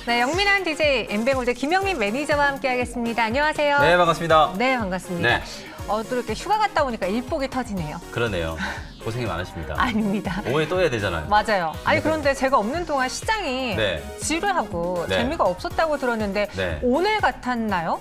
네, 영민한 DJ 엠뱅골드 김영민 매니저와 함께하겠습니다. 안녕하세요. 네, 반갑습니다. 네, 반갑습니다. 네. 또 이렇게 휴가 갔다 오니까 일복이 터지네요. 그러네요. 고생이 많으십니다. 아닙니다. 오후에 또 해야 되잖아요. 맞아요. 아니 그런데 제가 없는 동안 시장이 네. 지루하고 네. 재미가 없었다고 들었는데 네. 오늘 같았나요?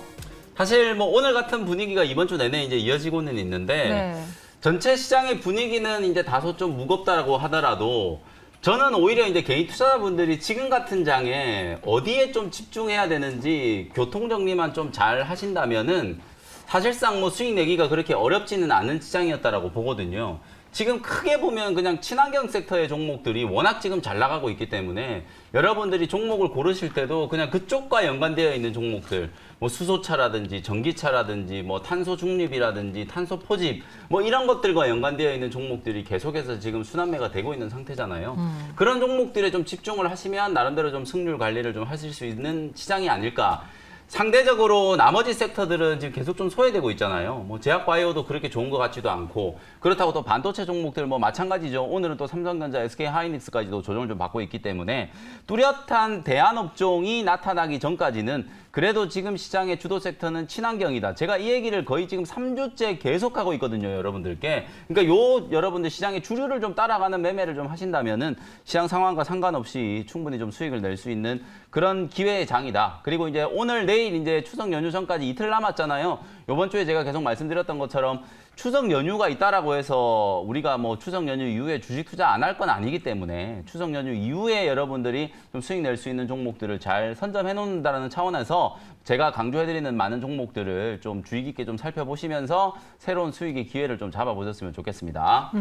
사실 뭐 오늘 같은 분위기가 이번 주 내내 이제 이어지고는 있는데 네. 전체 시장의 분위기는 이제 다소 좀 무겁다라고 하더라도 저는 오히려 이제 개인 투자자분들이 지금 같은 장에 어디에 좀 집중해야 되는지 교통 정리만 좀 잘 하신다면은 사실상 뭐 수익 내기가 그렇게 어렵지는 않은 시장이었다라고 보거든요. 지금 크게 보면 그냥 친환경 섹터의 종목들이 워낙 지금 잘 나가고 있기 때문에 여러분들이 종목을 고르실 때도 그냥 그쪽과 연관되어 있는 종목들, 뭐 수소차라든지 전기차라든지 뭐 탄소 중립이라든지 탄소 포집 뭐 이런 것들과 연관되어 있는 종목들이 계속해서 지금 순환매가 되고 있는 상태잖아요. 그런 종목들에 좀 집중을 하시면 나름대로 좀 승률 관리를 좀 하실 수 있는 시장이 아닐까. 상대적으로 나머지 섹터들은 지금 계속 좀 소외되고 있잖아요. 뭐 제약바이오도 그렇게 좋은 것 같지도 않고 그렇다고 또 반도체 종목들 뭐 마찬가지죠. 오늘은 또 삼성전자, SK하이닉스까지도 조정을 좀 받고 있기 때문에 뚜렷한 대안업종이 나타나기 전까지는 그래도 지금 시장의 주도 섹터는 친환경이다. 제가 이 얘기를 거의 지금 3주째 계속하고 있거든요, 여러분들께. 그러니까 여러분들 시장의 주류를 좀 따라가는 매매를 좀 하신다면은 시장 상황과 상관없이 충분히 좀 수익을 낼 수 있는 그런 기회의 장이다. 그리고 이제 오늘, 내일 이제 추석 연휴 전까지 이틀 남았잖아요. 이번 주에 제가 계속 말씀드렸던 것처럼 추석 연휴가 있다라고 해서 우리가 뭐 추석 연휴 이후에 주식 투자 안 할 건 아니기 때문에 추석 연휴 이후에 여러분들이 좀 수익 낼 수 있는 종목들을 잘 선점해 놓는다는 차원에서 제가 강조해드리는 많은 종목들을 좀 주의 깊게 좀 살펴보시면서 새로운 수익의 기회를 좀 잡아보셨으면 좋겠습니다.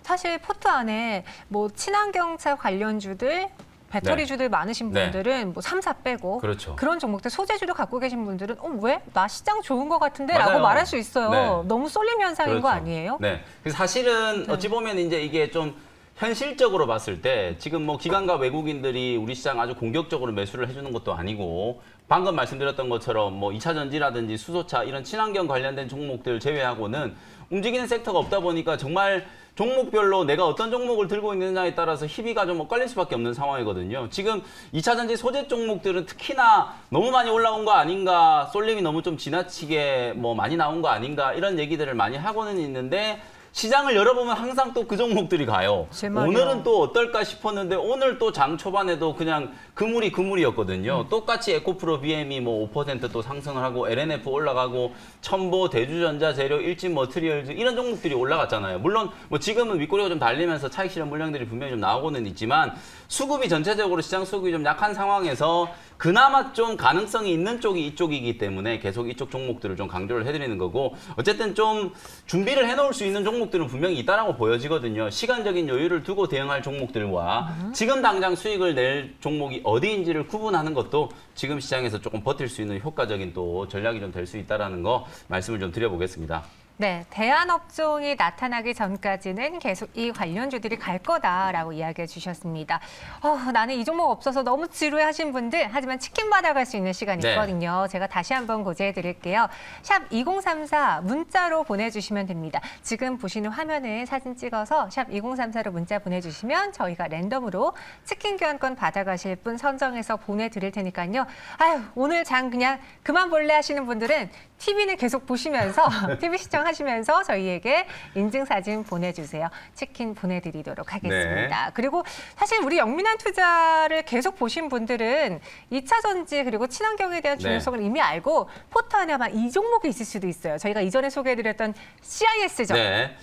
사실 포트 안에 뭐 친환경차 관련주들 배터리주들 많으신 분들은 뭐 3, 4 빼고 그렇죠. 그런 종목들 소재주도 갖고 계신 분들은 왜? 나 시장 좋은 것 같은데? 맞아요. 라고 말할 수 있어요. 네. 너무 쏠림 현상인 그렇죠. 거 아니에요? 네. 그래서 사실은 어찌 보면 이제 이게 좀 현실적으로 봤을 때 지금 뭐 기관과 외국인들이 우리 시장 아주 공격적으로 매수를 해주는 것도 아니고 방금 말씀드렸던 것처럼 뭐 2차 전지라든지 수소차 이런 친환경 관련된 종목들 제외하고는 움직이는 섹터가 없다 보니까 정말 종목별로 내가 어떤 종목을 들고 있느냐에 따라서 희비가 좀 엇갈릴 수밖에 없는 상황이거든요. 지금 2차 전지 소재 종목들은 특히나 너무 많이 올라온 거 아닌가, 쏠림이 너무 좀 지나치게 뭐 많이 나온 거 아닌가 이런 얘기들을 많이 하고는 있는데 시장을 열어보면 항상 또 그 종목들이 가요. 오늘은 또 어떨까 싶었는데 오늘 또 장 초반에도 그냥 그물이었거든요. 똑같이 에코프로 BM이 뭐 5% 또 상승을 하고 LNF 올라가고 첨보, 대주전자 재료, 일진 머트리얼즈 이런 종목들이 올라갔잖아요. 물론 뭐 지금은 윗꼬리가 좀 달리면서 차익 실현 물량들이 분명히 좀 나오고는 있지만 수급이 전체적으로 시장 수급이 좀 약한 상황에서 그나마 좀 가능성이 있는 쪽이 이쪽이기 때문에 계속 이쪽 종목들을 좀 강조를 해드리는 거고 어쨌든 좀 준비를 해놓을 수 있는 종목들은 분명히 있다라고 보여지거든요. 시간적인 여유를 두고 대응할 종목들과 지금 당장 수익을 낼 종목이 어디인지를 구분하는 것도 지금 시장에서 조금 버틸 수 있는 효과적인 또 전략이 좀 될 수 있다라는 거 말씀을 좀 드려보겠습니다. 네, 대안업종이 나타나기 전까지는 계속 이 관련주들이 갈 거다라고 이야기해 주셨습니다. 나는 이 종목 없어서 너무 지루해하신 분들, 하지만 치킨 받아갈 수 있는 시간이 있거든요. 제가 다시 한번 고지해 드릴게요. 샵 2034 문자로 보내주시면 됩니다. 지금 보시는 화면에 사진 찍어서 샵 2034로 문자 보내주시면 저희가 랜덤으로 치킨 교환권 받아가실 분 선정해서 보내드릴 테니까요. 오늘 장 그냥 그만 볼래 하시는 분들은 TV는 계속 보시면서 TV 시청하시면서 저희에게 인증사진 보내주세요. 치킨 보내드리도록 하겠습니다. 네. 그리고 사실 우리 영민한 투자를 계속 보신 분들은 2차 전지 그리고 친환경에 대한 중요성을 이미 알고 포트 안에 아마 이 종목이 있을 수도 있어요. 저희가 이전에 소개해드렸던 CIS죠. 네.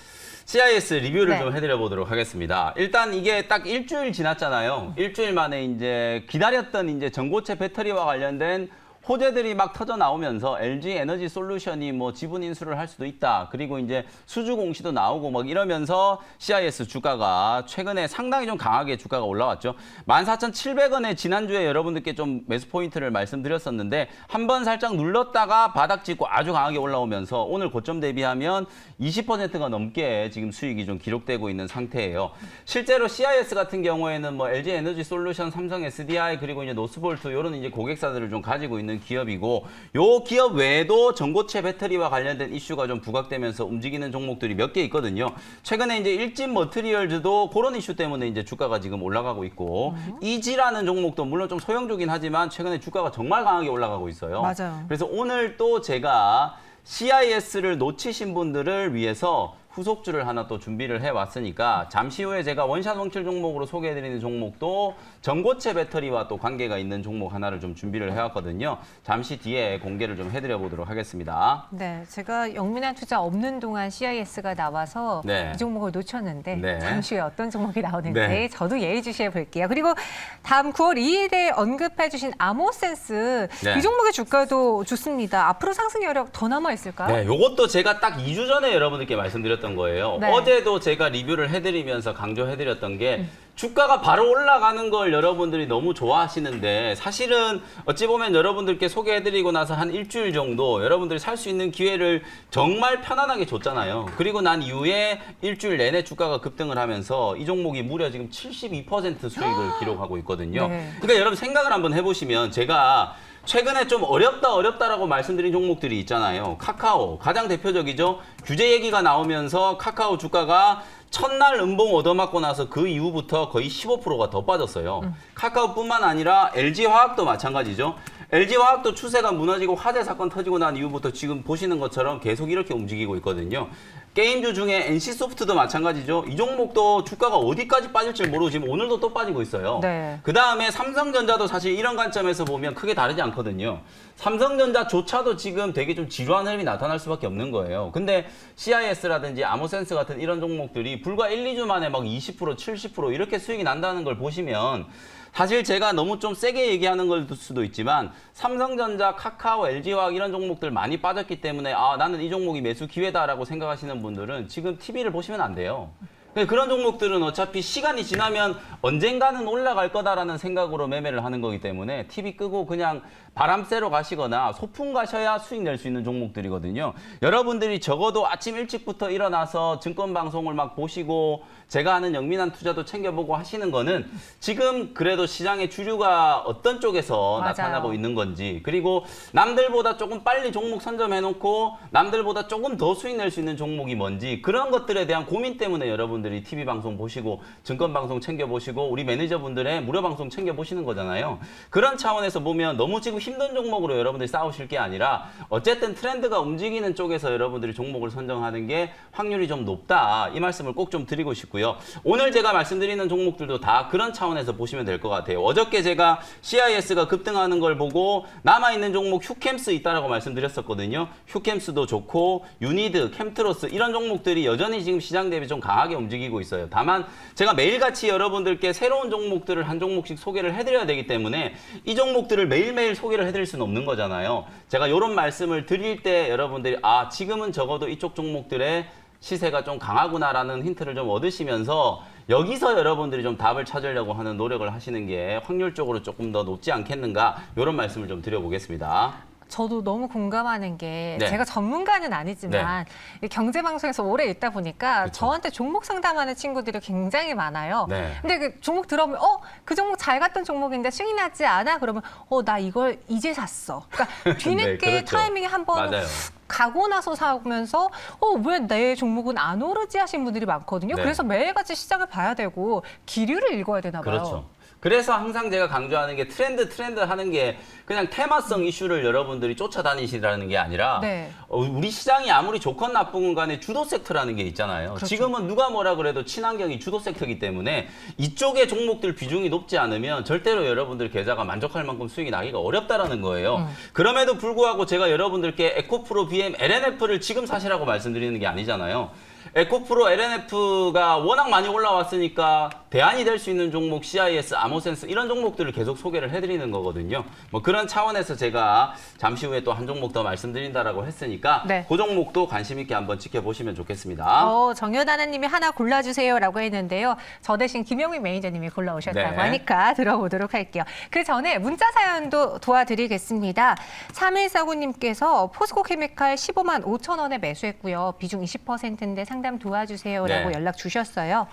CIS 리뷰를 좀 해드려 보도록 하겠습니다. 일단 이게 딱 일주일 지났잖아요. 일주일 만에 이제 기다렸던 이제 전고체 배터리와 관련된 호재들이 막 터져 나오면서 LG 에너지 솔루션이 뭐 지분 인수를 할 수도 있다. 그리고 이제 수주 공시도 나오고 막 이러면서 CIS 주가가 최근에 상당히 좀 강하게 주가가 올라왔죠. 14,700원에 지난주에 여러분들께 좀 매수 포인트를 말씀드렸었는데 한번 살짝 눌렀다가 바닥 찍고 아주 강하게 올라오면서 오늘 고점 대비하면 20%가 넘게 지금 수익이 좀 기록되고 있는 상태예요. 실제로 CIS 같은 경우에는 뭐 LG 에너지 솔루션, 삼성 SDI 그리고 이제 노스볼트 이런 이제 고객사들을 좀 가지고 있는 있는 기업이고 요 기업 외에도 전고체 배터리와 관련된 이슈가 좀 부각되면서 움직이는 종목들이 몇 개 있거든요. 최근에 이제 일진 머티리얼즈도 그런 이슈 때문에 이제 주가가 지금 올라가고 있고 이지라는 종목도 물론 좀 소형주긴 하지만 최근에 주가가 정말 강하게 올라가고 있어요. 맞아요. 그래서 오늘 또 제가 CIS를 놓치신 분들을 위해서 후속주를 하나 또 준비를 해왔으니까 잠시 후에 제가 원샷 원킬 종목으로 소개해드리는 종목도 전고체 배터리와 또 관계가 있는 종목 하나를 좀 준비를 해왔거든요. 잠시 뒤에 공개를 좀 해드려 보도록 하겠습니다. 네, 제가 영민한 투자 없는 동안 CIS가 나와서 네. 이 종목을 놓쳤는데 네. 잠시 후에 어떤 종목이 나오는지 네. 저도 예의주시해 볼게요. 그리고 다음 9월 2일에 언급해 주신 아모센스 네. 이 종목의 주가도 좋습니다. 앞으로 상승 여력 더 남아 있을까요? 네, 요것도 제가 딱 2주 전에 여러분들께 말씀드렸던 거예요. 네. 어제도 제가 리뷰를 해드리면서 강조해드렸던 게 주가가 바로 올라가는 걸 여러분들이 너무 좋아하시는데 사실은 어찌 보면 여러분들께 소개해드리고 나서 한 일주일 정도 여러분들이 살 수 있는 기회를 정말 편안하게 줬잖아요. 그리고 난 이후에 일주일 내내 주가가 급등을 하면서 이 종목이 무려 지금 72% 수익을 기록하고 있거든요. 네. 그러니까 여러분 생각을 한번 해보시면 제가 최근에 좀 어렵다라고 말씀드린 종목들이 있잖아요. 카카오 가장 대표적이죠. 규제 얘기가 나오면서 카카오 주가가 첫날 음봉 얻어맞고 나서 그 이후부터 거의 15%가 더 빠졌어요. 카카오뿐만 아니라 LG화학도 마찬가지죠. LG화학도 추세가 무너지고 화재 사건 터지고 난 이후부터 지금 보시는 것처럼 계속 이렇게 움직이고 있거든요. 게임주 중에 NC소프트도 마찬가지죠. 이 종목도 주가가 어디까지 빠질지 모르고 지금 오늘도 또 빠지고 있어요. 네. 그 다음에 삼성전자도 사실 이런 관점에서 보면 크게 다르지 않거든요. 삼성전자조차도 지금 되게 좀 지루한 흐름이 나타날 수밖에 없는 거예요. 근데 CIS라든지 아모센스 같은 이런 종목들이 불과 1, 2주 만에 막 20%, 70% 이렇게 수익이 난다는 걸 보시면 사실 제가 너무 좀 세게 얘기하는 걸 수도 있지만 삼성전자, 카카오, LG화학 이런 종목들 많이 빠졌기 때문에 아 나는 이 종목이 매수 기회다라고 생각하시는 분들은 지금 TV를 보시면 안 돼요. 그런 종목들은 어차피 시간이 지나면 언젠가는 올라갈 거다라는 생각으로 매매를 하는 거기 때문에 TV 끄고 그냥 바람 쐬러 가시거나 소풍 가셔야 수익 낼 수 있는 종목들이거든요. 여러분들이 적어도 아침 일찍부터 일어나서 증권 방송을 막 보시고 제가 하는 영민한 투자도 챙겨보고 하시는 거는 지금 그래도 시장의 주류가 어떤 쪽에서 맞아요. 나타나고 있는 건지 그리고 남들보다 조금 빨리 종목 선점해놓고 남들보다 조금 더 수익 낼 수 있는 종목이 뭔지 그런 것들에 대한 고민 때문에 여러분들이 TV 방송 보시고 증권 방송 챙겨보시고 우리 매니저분들의 무료 방송 챙겨보시는 거잖아요. 그런 차원에서 보면 너무 지금 힘든 종목으로 여러분들이 싸우실 게 아니라 어쨌든 트렌드가 움직이는 쪽에서 여러분들이 종목을 선정하는 게 확률이 좀 높다. 이 말씀을 꼭 좀 드리고 싶고요. 오늘 제가 말씀드리는 종목들도 다 그런 차원에서 보시면 될 것 같아요. 어저께 제가 CIS가 급등하는 걸 보고 남아있는 종목 휴캠스 있다라고 말씀드렸었거든요. 휴캠스도 좋고 유니드, 캠트로스 이런 종목들이 여전히 지금 시장 대비 좀 강하게 움직이고 있어요. 다만 제가 매일같이 여러분들께 새로운 종목들을 한 종목씩 소개를 해드려야 되기 때문에 이 종목들을 매일매일 소개를 해드릴 수는 없는 거잖아요. 제가 이런 말씀을 드릴 때 여러분들이 아 지금은 적어도 이쪽 종목들의 시세가 좀 강하구나라는 힌트를 좀 얻으시면서 여기서 여러분들이 좀 답을 찾으려고 하는 노력을 하시는 게 확률적으로 조금 더 높지 않겠는가 이런 말씀을 좀 드려보겠습니다. 저도 너무 공감하는 게 네. 제가 전문가는 아니지만 이 경제방송에서 오래 있다 보니까 그쵸. 저한테 종목 상담하는 친구들이 굉장히 많아요. 네. 근데 그 종목 들어보면 그 종목 잘 갔던 종목인데 수익 나지 않아? 그러면 나 이걸 이제 샀어. 그러니까 뒤늦게 그렇죠. 타이밍에 한번 맞아요. 가고 나서 사면서 왜 내 종목은 안 오르지 하신 분들이 많거든요. 네. 그래서 매일같이 시장을 봐야 되고 기류를 읽어야 되나 봐요. 그렇죠. 그래서 항상 제가 강조하는 게 트렌드 하는 게 그냥 테마성 이슈를 여러분들이 쫓아다니시라는 게 아니라 네. 우리 시장이 아무리 좋건 나쁘건 간에 주도 섹터라는 게 있잖아요. 그렇죠. 지금은 누가 뭐라 그래도 친환경이 주도 섹터이기 때문에 이쪽의 종목들 비중이 높지 않으면 절대로 여러분들 계좌가 만족할 만큼 수익이 나기가 어렵다라는 거예요. 그럼에도 불구하고 제가 여러분들께 에코프로, BM, LNF를 지금 사시라고 말씀드리는 게 아니잖아요. 에코프로, LNF가 워낙 많이 올라왔으니까 대안이 될 수 있는 종목 CIS, 아모센스 이런 종목들을 계속 소개를 해드리는 거거든요. 뭐 그런 차원에서 제가 잠시 후에 또 한 종목 더 말씀드린다라고 했으니까 네. 그 종목도 관심 있게 한번 지켜보시면 좋겠습니다. 정효다나님이 하나 골라주세요라고 했는데요. 저 대신 김영민 매니저님이 골라오셨다고 네. 하니까 들어보도록 할게요. 그 전에 문자 사연도 도와드리겠습니다. 3149님께서 포스코케미칼 15만 5천 원에 매수했고요. 비중 20%인데 상담 도와주세요라고 네. 연락 주셨어요.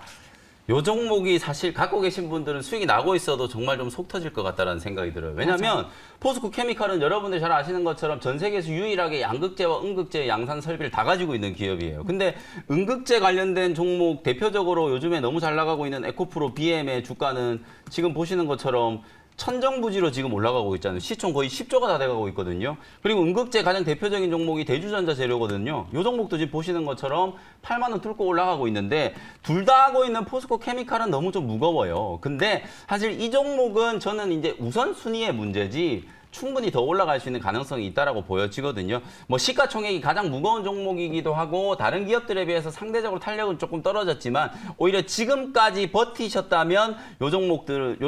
요 종목이 사실 갖고 계신 분들은 수익이 나고 있어도 정말 좀 속 터질 것 같다는 생각이 들어요. 왜냐하면 포스코 케미칼은 여러분들이 잘 아시는 것처럼 전 세계에서 유일하게 양극재와 음극재 양산 설비를 다 가지고 있는 기업이에요. 근데 음극재 관련된 종목 대표적으로 요즘에 너무 잘 나가고 있는 에코프로 BM의 주가는 지금 보시는 것처럼 천정부지로 지금 올라가고 있잖아요. 시총 거의 10조가 다 돼가고 있거든요. 그리고 음극재 가장 대표적인 종목이 대주전자 재료거든요. 이 종목도 지금 보시는 것처럼 8만 원 뚫고 올라가고 있는데 둘 다 하고 있는 포스코 케미칼은 너무 좀 무거워요. 근데 사실 이 종목은 저는 이제 우선순위의 문제지 충분히 더 올라갈 수 있는 가능성이 있다라고 보여지거든요. 뭐 시가총액이 가장 무거운 종목이기도 하고 다른 기업들에 비해서 상대적으로 탄력은 조금 떨어졌지만 오히려 지금까지 버티셨다면 요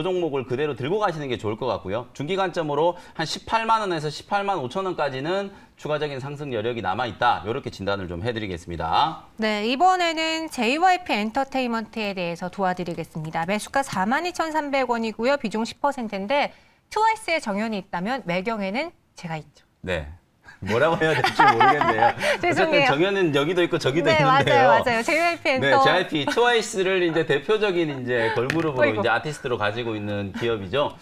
종목을 그대로 들고 가시는 게 좋을 것 같고요. 중기 관점으로 한 18만 원에서 18만 5천 원까지는 추가적인 상승 여력이 남아있다. 이렇게 진단을 좀 해드리겠습니다. 네, 이번에는 JYP 엔터테인먼트에 대해서 도와드리겠습니다. 매수가 42,300원이고요. 비중 10%인데 트와이스의 정연이 있다면 매경에는 제가 있죠. 네. 뭐라고 해야 될지 모르겠네요. 죄송해요. 어쨌든 정연은 여기도 있고 저기도 네, 있는데요. 맞아요. JYP 엔터. 네, JYP 트와이스를 이제 대표적인 이제 걸그룹으로 어이구. 이제 아티스트로 가지고 있는 기업이죠.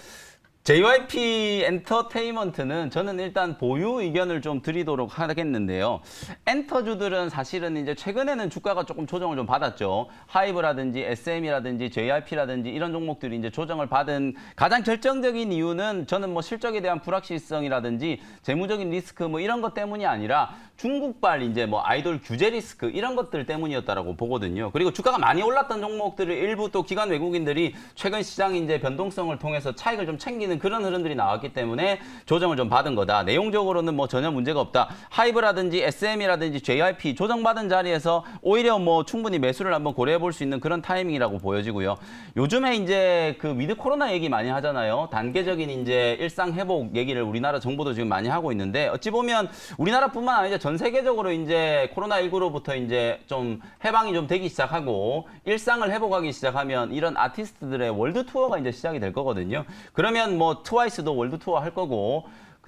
JYP 엔터테인먼트는 저는 일단 보유 의견을 좀 드리도록 하겠는데요. 엔터주들은 사실은 이제 최근에는 주가가 조금 조정을 좀 받았죠. 하이브라든지 SM이라든지 JYP라든지 이런 종목들이 이제 조정을 받은 가장 결정적인 이유는 저는 뭐 실적에 대한 불확실성이라든지 재무적인 리스크 뭐 이런 것 때문이 아니라 중국발 이제 뭐 아이돌 규제 리스크 이런 것들 때문이었다라고 보거든요. 그리고 주가가 많이 올랐던 종목들을 일부 또 기관 외국인들이 최근 시장 이제 변동성을 통해서 차익을 좀 챙기는 그런 흐름들이 나왔기 때문에 조정을 좀 받은 거다. 내용적으로는 뭐 전혀 문제가 없다. 하이브라든지 SM이라든지 JYP 조정받은 자리에서 오히려 뭐 충분히 매수를 한번 고려해 볼 수 있는 그런 타이밍이라고 보여지고요. 요즘에 이제 그 위드 코로나 얘기 많이 하잖아요. 단계적인 이제 일상 회복 얘기를 우리나라 정부도 지금 많이 하고 있는데 어찌 보면 우리나라뿐만 아니라 전 세계적으로 이제 코로나19로부터 이제 좀 해방이 좀 되기 시작하고 일상을 회복하기 시작하면 이런 아티스트들의 월드 투어가 이제 시작이 될 거거든요. 그러면 뭐 트와이스도 월드 투어 할 거고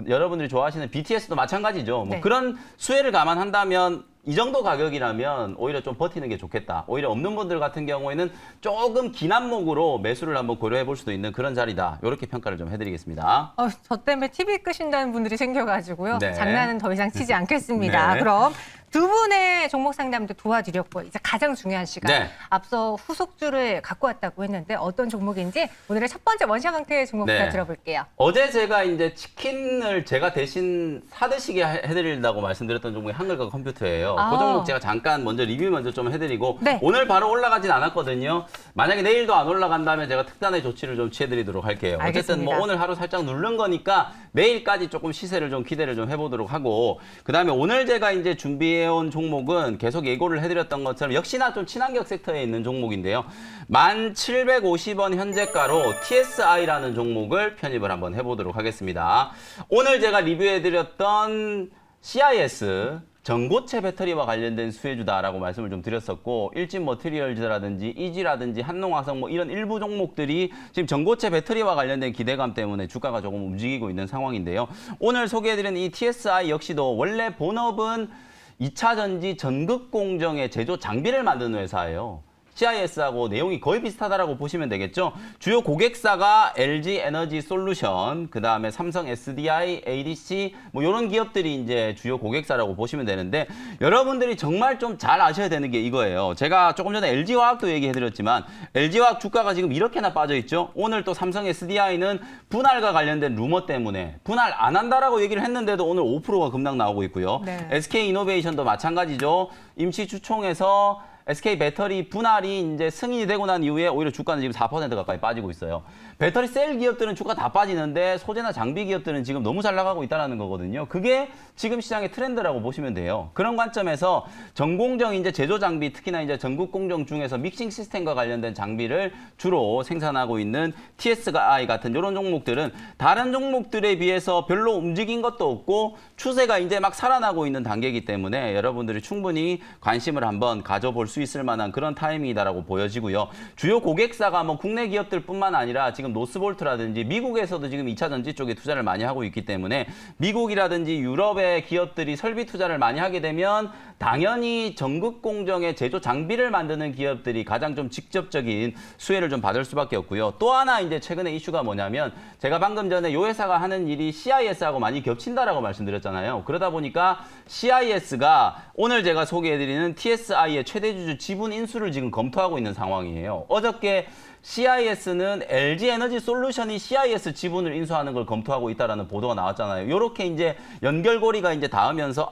여러분들이 좋아하시는 BTS도 마찬가지죠. 뭐 네. 그런 수혜를 감안한다면 이 정도 가격이라면 오히려 좀 버티는 게 좋겠다. 오히려 없는 분들 같은 경우에는 조금 긴 안목으로 매수를 한번 고려해 볼 수도 있는 그런 자리다. 이렇게 평가를 좀 해드리겠습니다. 저 때문에 TV 끄신다는 분들이 생겨가지고요. 네. 장난은 더 이상 치지 않겠습니다. 네. 그럼 두 분의 종목 상담도 도와드렸고 이제 가장 중요한 시간. 네. 앞서 후속주를 갖고 왔다고 했는데 어떤 종목인지 오늘의 첫 번째 원샷 강태의 종목부터 네. 들어볼게요. 어제 제가 이제 치킨을 제가 대신 사드시게 해드린다고 말씀드렸던 종목이 한글과 컴퓨터예요. 아. 그 종목 제가 잠깐 먼저 리뷰 먼저 좀 해드리고 네. 오늘 바로 올라가진 않았거든요. 만약에 내일도 안 올라간다면 제가 특단의 조치를 좀 취해드리도록 할게요. 어쨌든 뭐 알겠습니다. 오늘 하루 살짝 누른 거니까 내일까지 조금 시세를 좀 기대를 좀 해보도록 하고 그 다음에 오늘 제가 이제 준비해온 종목은 계속 예고를 해드렸던 것처럼 역시나 좀 친환경 섹터에 있는 종목인데요. 1,750원 현재가로 TSI라는 종목을 편입을 한번 해보도록 하겠습니다. 오늘 제가 리뷰해드렸던 CIS 전고체 배터리와 관련된 수혜주다라고 말씀을 좀 드렸었고 일진 머티리얼즈라든지 이지라든지 한농화성 뭐 이런 일부 종목들이 지금 전고체 배터리와 관련된 기대감 때문에 주가가 조금 움직이고 있는 상황인데요. 오늘 소개해드린 이 TSI 역시도 원래 본업은 2차 전지 전극 공정의 제조 장비를 만드는 회사예요. CIS하고 내용이 거의 비슷하다라고 보시면 되겠죠. 주요 고객사가 LG 에너지 솔루션, 그 다음에 삼성 SDI, ADC 뭐 이런 기업들이 이제 주요 고객사라고 보시면 되는데 여러분들이 정말 좀 잘 아셔야 되는 게 이거예요. 제가 조금 전에 LG화학도 얘기해드렸지만 LG화학 주가가 지금 이렇게나 빠져 있죠. 오늘 또 삼성 SDI는 분할과 관련된 루머 때문에 분할 안 한다라고 얘기를 했는데도 오늘 5%가 급락 나오고 있고요. 네. SK이노베이션도 마찬가지죠. 임시 주총에서 SK 배터리 분할이 이제 승인이 되고 난 이후에 오히려 주가는 지금 4% 가까이 빠지고 있어요. 배터리 셀 기업들은 주가 다 빠지는데 소재나 장비 기업들은 지금 너무 잘 나가고 있다는 거거든요. 그게 지금 시장의 트렌드라고 보시면 돼요. 그런 관점에서 전공정 이제 제조 장비, 특히나 이제 전국 공정 중에서 믹싱 시스템과 관련된 장비를 주로 생산하고 있는 TSI 같은 이런 종목들은 다른 종목들에 비해서 별로 움직인 것도 없고 추세가 이제 막 살아나고 있는 단계이기 때문에 여러분들이 충분히 관심을 한번 가져볼 수 수 있을 만한 그런 타이밍이다라고 보여지고요. 주요 고객사가 뭐 국내 기업들뿐만 아니라 지금 노스볼트라든지 미국에서도 지금 2차 전지 쪽에 투자를 많이 하고 있기 때문에 미국이라든지 유럽의 기업들이 설비 투자를 많이 하게 되면 당연히 전국 공정의 제조 장비를 만드는 기업들이 가장 좀 직접적인 수혜를 좀 받을 수밖에 없고요. 또 하나 이제 최근에 이슈가 뭐냐면 제가 방금 전에 요 회사가 하는 일이 CIS하고 많이 겹친다라고 말씀드렸잖아요. 그러다 보니까 CIS가 오늘 제가 소개해드리는 TSI의 최대주주 지분 인수를 지금 검토하고 있는 상황이에요. 어저께 CIS는 LG에너지 솔루션이 CIS 지분을 인수하는 걸 검토하고 있다라는 보도가 나왔잖아요. 이렇게 이제 연결고리가 이제 닿으면서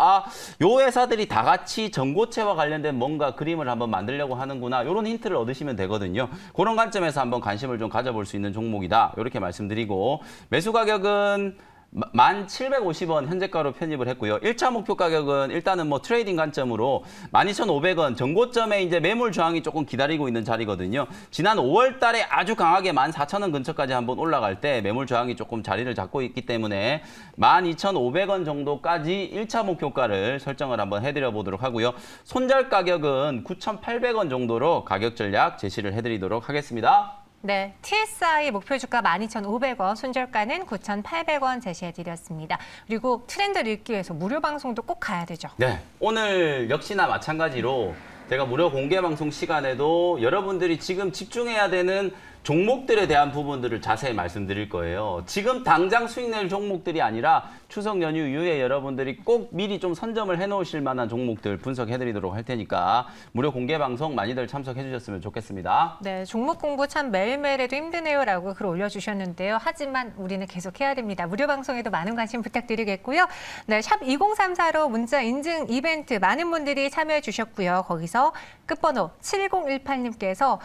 요 회사들이 다 같이 전고체와 관련된 뭔가 그림을 한번 만들려고 하는구나. 이런 힌트를 얻으시면 되거든요. 그런 관점에서 한번 관심을 좀 가져볼 수 있는 종목이다. 이렇게 말씀드리고 매수 가격은 1,750원 현재가로 편입을 했고요. 1차 목표 가격은 일단은 뭐 트레이딩 관점으로 12,500원 전고점에 이제 매물 저항이 조금 기다리고 있는 자리거든요. 지난 5월 달에 아주 강하게 14,000원 근처까지 한번 올라갈 때 매물 저항이 조금 자리를 잡고 있기 때문에 12,500원 정도까지 1차 목표가를 설정을 한번 해드려 보도록 하고요. 손절 가격은 9,800원 정도로 가격 전략 제시를 해드리도록 하겠습니다. 네, TSI 목표 주가 12,500원, 손절가는 9,800원 제시해드렸습니다. 그리고 트렌드를 읽기 위해서 무료 방송도 꼭 가야 되죠. 네, 오늘 역시나 마찬가지로 제가 무료 공개 방송 시간에도 여러분들이 지금 집중해야 되는 종목들에 대한 부분들을 자세히 말씀드릴 거예요. 지금 당장 수익 낼 종목들이 아니라 추석 연휴 이후에 여러분들이 꼭 미리 좀 선점을 해놓으실 만한 종목들 분석해드리도록 할 테니까 무료 공개 방송 많이들 참석해 주셨으면 좋겠습니다. 네, 종목 공부 참 매일매일 해도 힘드네요라고 글 올려주셨는데요. 하지만 우리는 계속 해야 됩니다. 무료 방송에도 많은 관심 부탁드리겠고요. 네, 샵 2034로 문자 인증 이벤트 많은 분들이 참여해 주셨고요. 거기서 끝번호 7018님께서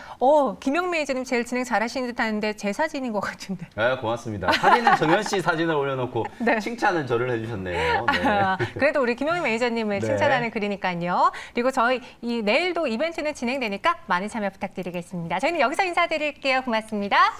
김영미 이제님 제일 진행 잘하시는 듯 하는데 제 사진인 것 같은데. 네, 고맙습니다. 사진은 정현 씨 사진을 올려놓고 네. 칭찬은 저를 해주셨네요. 네. 그래도 우리 김영미 매니저님을 네. 칭찬하는 글이니까요. 그리고 저희 내일도 이벤트는 진행되니까 많은 참여 부탁드리겠습니다. 저희는 여기서 인사드릴게요. 고맙습니다.